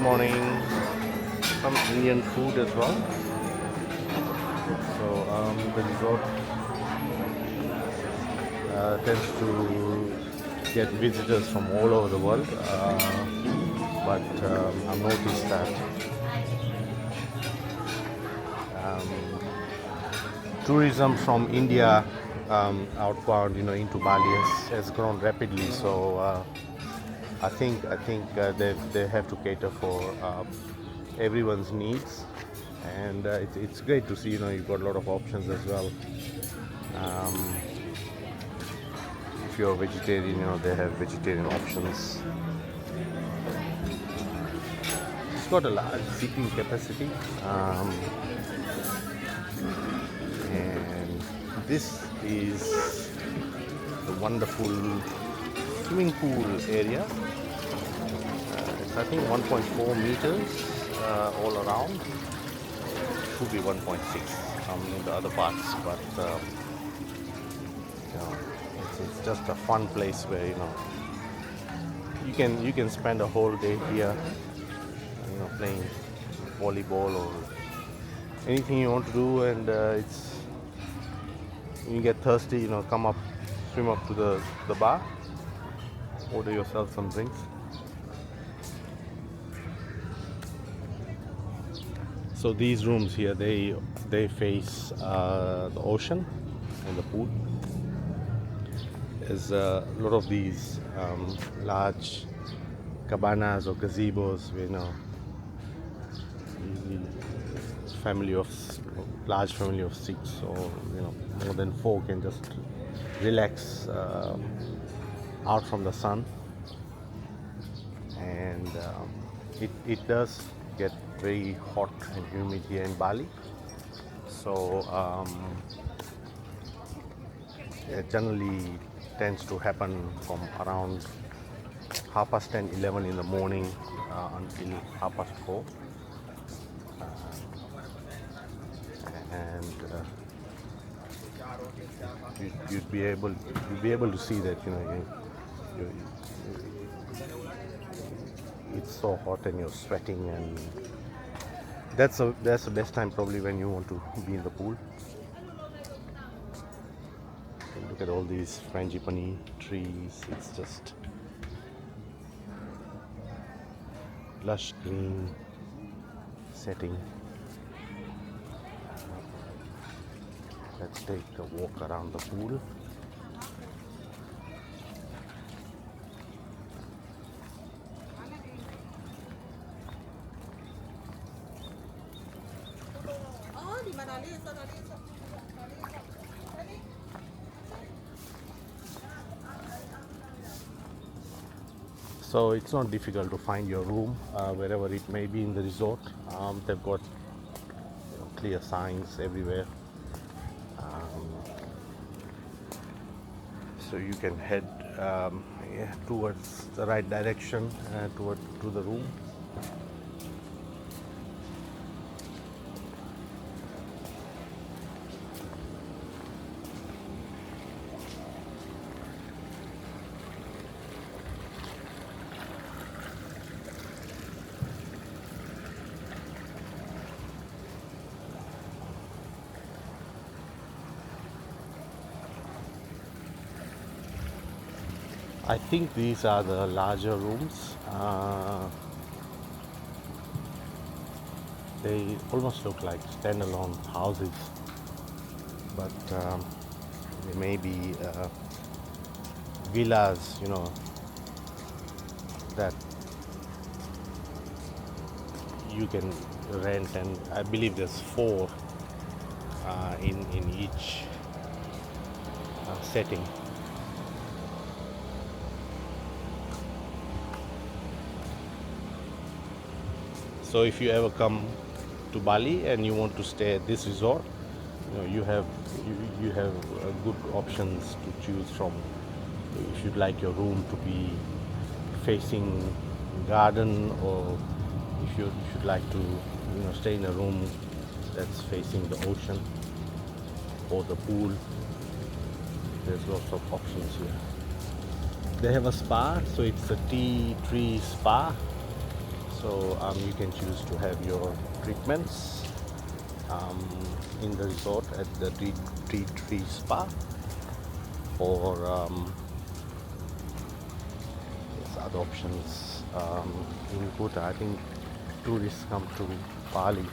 morning. Some Indian food as well. So the resort tends to get visitors from all over the world, but I've noticed that um, tourism from India outbound, into Bali has grown rapidly. So I think they have to cater for everyone's needs, and it's great to see. You've got a lot of options as well. Um, if you're a vegetarian, they have vegetarian options. It's got a large seating capacity, and this is the wonderful swimming pool area. It's I think 1.4 meters all around. Should be 1.6 in the other parts, but you know, it's just a fun place where you can spend a whole day here, playing volleyball or anything you want to do, and it's when you get thirsty, swim up to the bar, order yourself some drinks. So these rooms here, they face the ocean and the pool. There's a lot of these large cabanas or gazebos where large family of six or more than four can just relax out from the sun, and it does get very hot and humid here in Bali. So it generally tends to happen from around 10:30, 11 in the morning until 4:30. And you'd be able to see that you, it's so hot and you're sweating, and that's the best time probably when you want to be in the pool. Look at all these frangipani trees. It's just lush green setting. Let's take a walk around the pool. So it's not difficult to find your room wherever it may be in the resort. They've got clear signs everywhere. So you can head towards the right direction to the room. I think these are the larger rooms. They almost look like standalone houses, but they may be villas, that you can rent, and I believe there's four in each setting. So if you ever come to Bali and you want to stay at this resort, you have good options to choose from. If you'd like your room to be facing garden, or if you should like to stay in a room that's facing the ocean or the pool, there's lots of options here. They have a spa, so it's a tea tree spa. So you can choose to have your treatments um, in the resort at the tea tree spa, or there's other options in Kuta. I think tourists come to Bali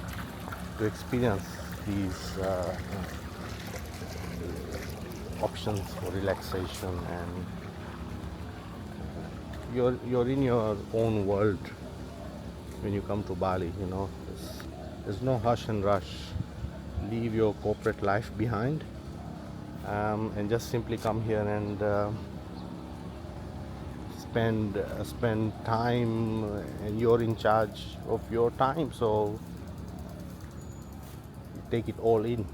to experience these options for relaxation, and you're in your own world when you come to Bali. There's no hush and rush. Leave your corporate life behind, and just simply come here and spend time, and you're in charge of your time, so take it all in.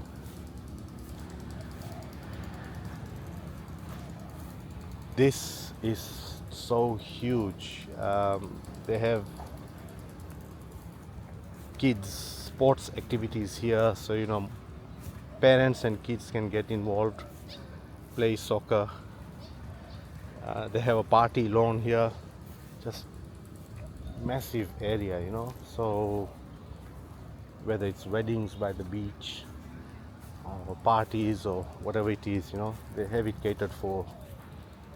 This is so huge. They have kids sports activities here, so parents and kids can get involved, play soccer. They have a party lawn here, just massive area, so whether it's weddings by the beach or parties or whatever it is, they have it catered for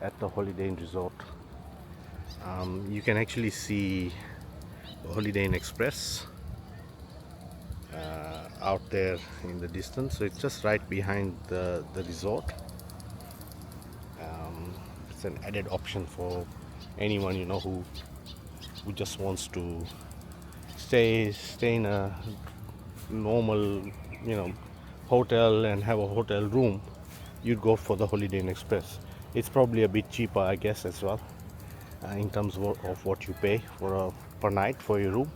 at the Holiday Inn Resort. You can actually see Holiday Inn Express out there in the distance, so it's just right behind the resort. It's an added option for anyone who just wants to stay in a normal hotel and have a hotel room. You'd go for the Holiday Inn Express. It's probably a bit cheaper, I guess, as well, in terms of what you pay for per night for your room,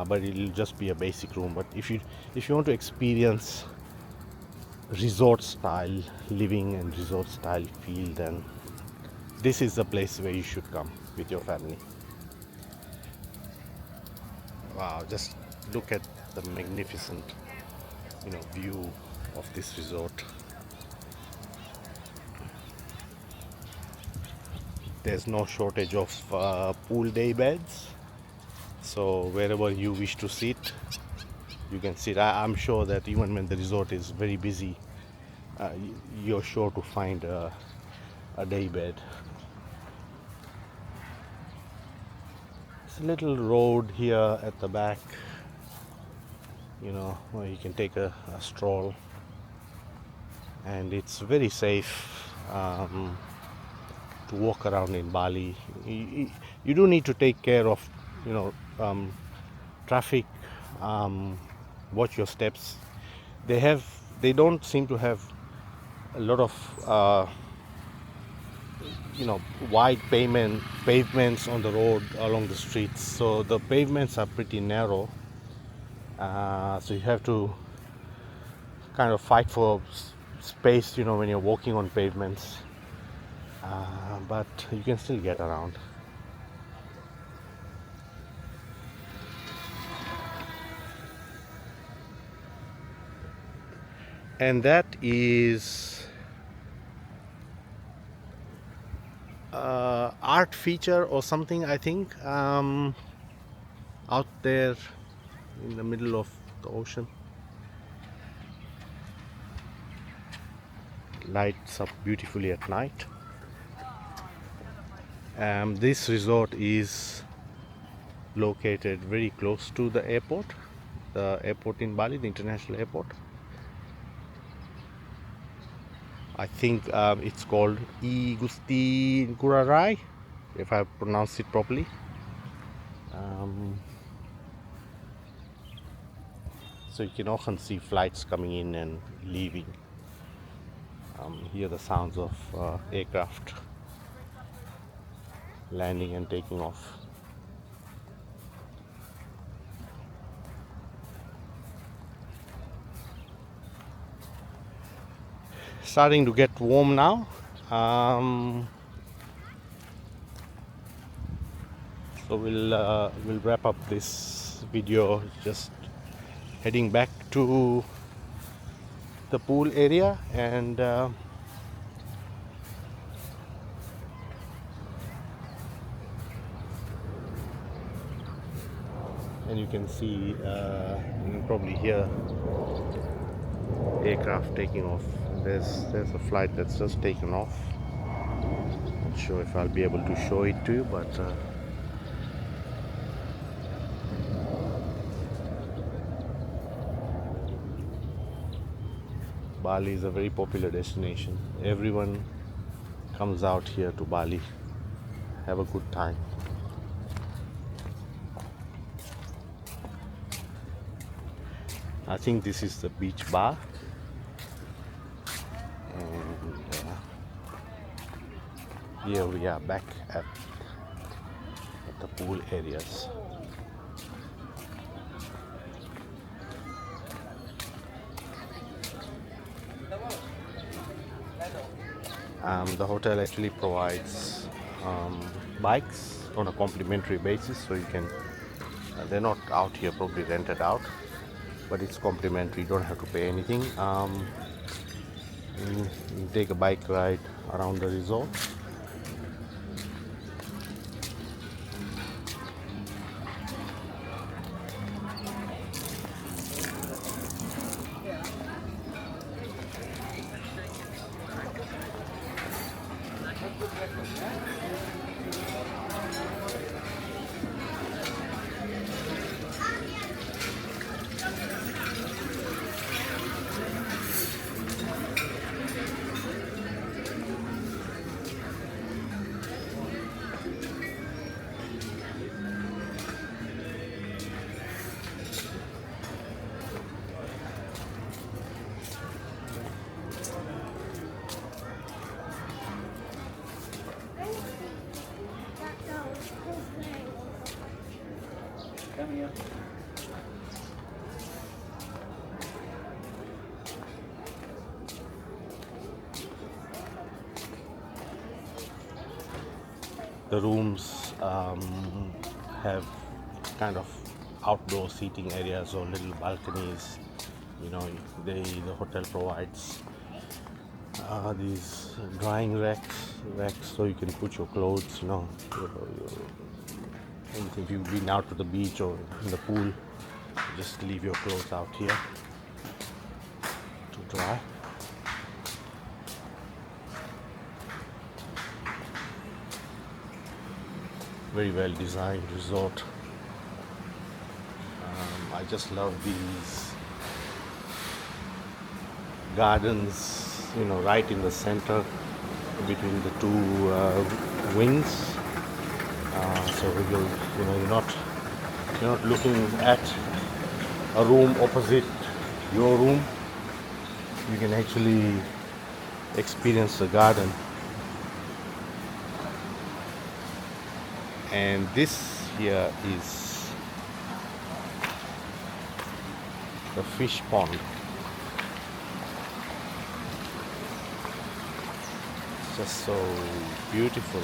but it'll just be a basic room. But if you want to experience resort style living and resort style feel, then this is the place where you should come with your family. Wow, just look at the magnificent view of this resort. There's no shortage of pool day beds, so wherever you wish to sit, you can sit. I'm sure that even when the resort is very busy, you're sure to find a day bed. It's a little road here at the back, where you can take a stroll, and it's very safe to walk around in Bali. You do need to take care of traffic, watch your steps. They don't seem to have a lot of wide pavements on the road along the streets, so the pavements are pretty narrow, so you have to kind of fight for space when you're walking on pavements, but you can still get around. And that is art feature or something, I think, out there in the middle of the ocean. Lights up beautifully at night. This resort is located very close to the airport in Bali, the international airport. I think it's called I Gusti Ngurah Rai, if I pronounce it properly. So you can often see flights coming in and leaving. Hear the sounds of aircraft landing and taking off. Starting to get warm now. So we'll wrap up this video, just heading back to the pool area, and and you can see you can probably hear aircraft taking off. There's a flight that's just taken off. Not sure if I'll be able to show it to you, but Bali is a very popular destination. Everyone comes out here to Bali, have a good time. I think this is the beach bar, and here we are back at the pool areas. The hotel actually provides bikes on a complimentary basis, so you can they're not out here, probably rented out, but it's complimentary. You don't have to pay anything. You take a bike ride around the resort. The rooms have kind of outdoor seating areas or little balconies. You know, the hotel provides these drying racks so you can put your clothes. You know, anything. If you've been out to the beach or in the pool, just leave your clothes out here to dry. Very well designed resort. I just love these gardens, you know, right in the center between the two wings. So you're not looking at a room opposite your room. You can actually experience the garden. And this here is the fish pond. It's just so beautiful.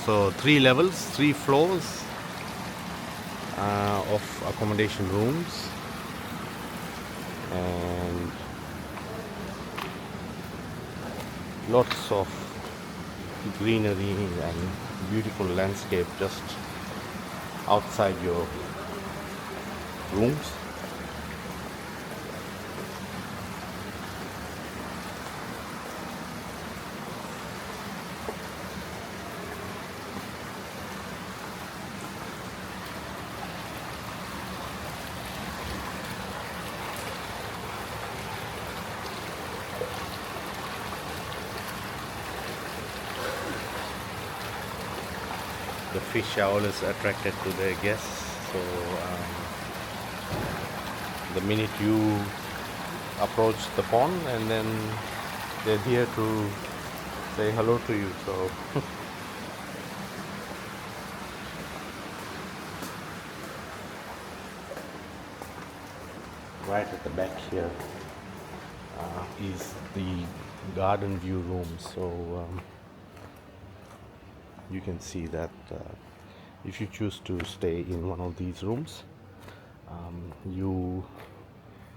So 3 levels, 3 floors of accommodation rooms, and lots of greenery and beautiful landscape just outside your rooms. The fish are always attracted to their guests, so the minute you approach the pond, and then they're here to say hello to you. So right at the back here is the garden view room. So you can see that if you choose to stay in one of these rooms, you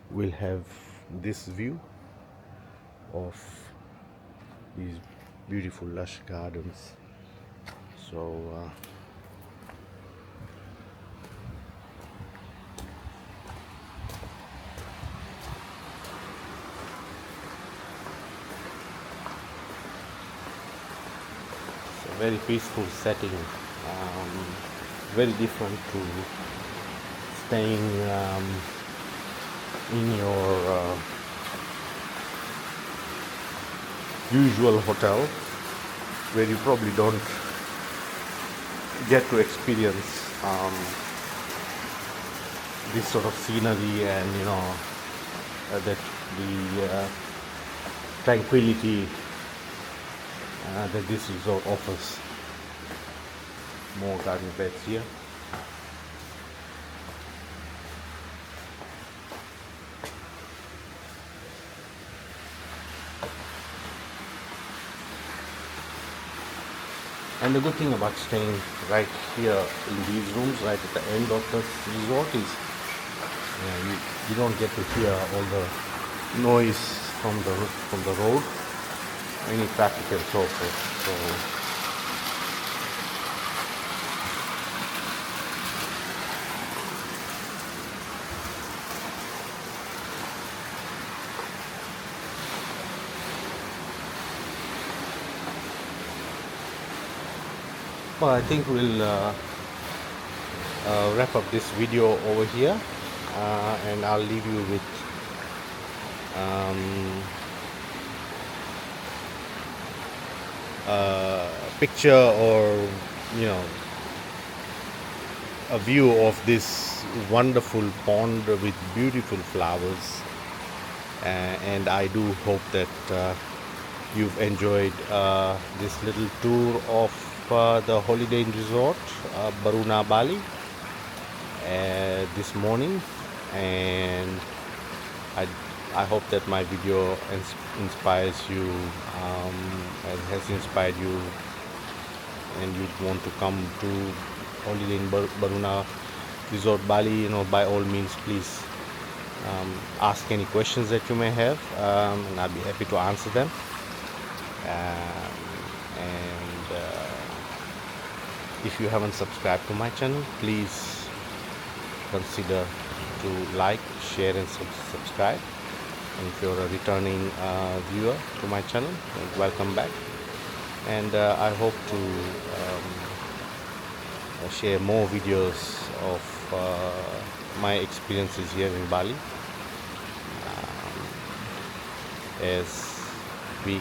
will have this view of these beautiful lush gardens. So very peaceful setting, very different to staying in your usual hotel, where you probably don't get to experience this sort of scenery and that the tranquility that this resort offers. More garden beds here. And the good thing about staying right here in these rooms, right at the end of the resort, is you don't get to hear all the noise from the road, any traffic and so forth. So well, I think we'll wrap up this video over here, and I'll leave you with a picture, or a view of this wonderful pond with beautiful flowers. And I do hope that you've enjoyed this little tour of the Holiday Inn Resort Baruna Bali this morning, and I hope that my video inspires you, and has inspired you, and you want to come to Holiday Inn Baruna Resort Bali. By all means, please ask any questions that you may have, and I'll be happy to answer them. And if you haven't subscribed to my channel, please consider to like, share and subscribe. And if you're a returning viewer to my channel, welcome back. And I hope to share more videos of my experiences here in Bali as we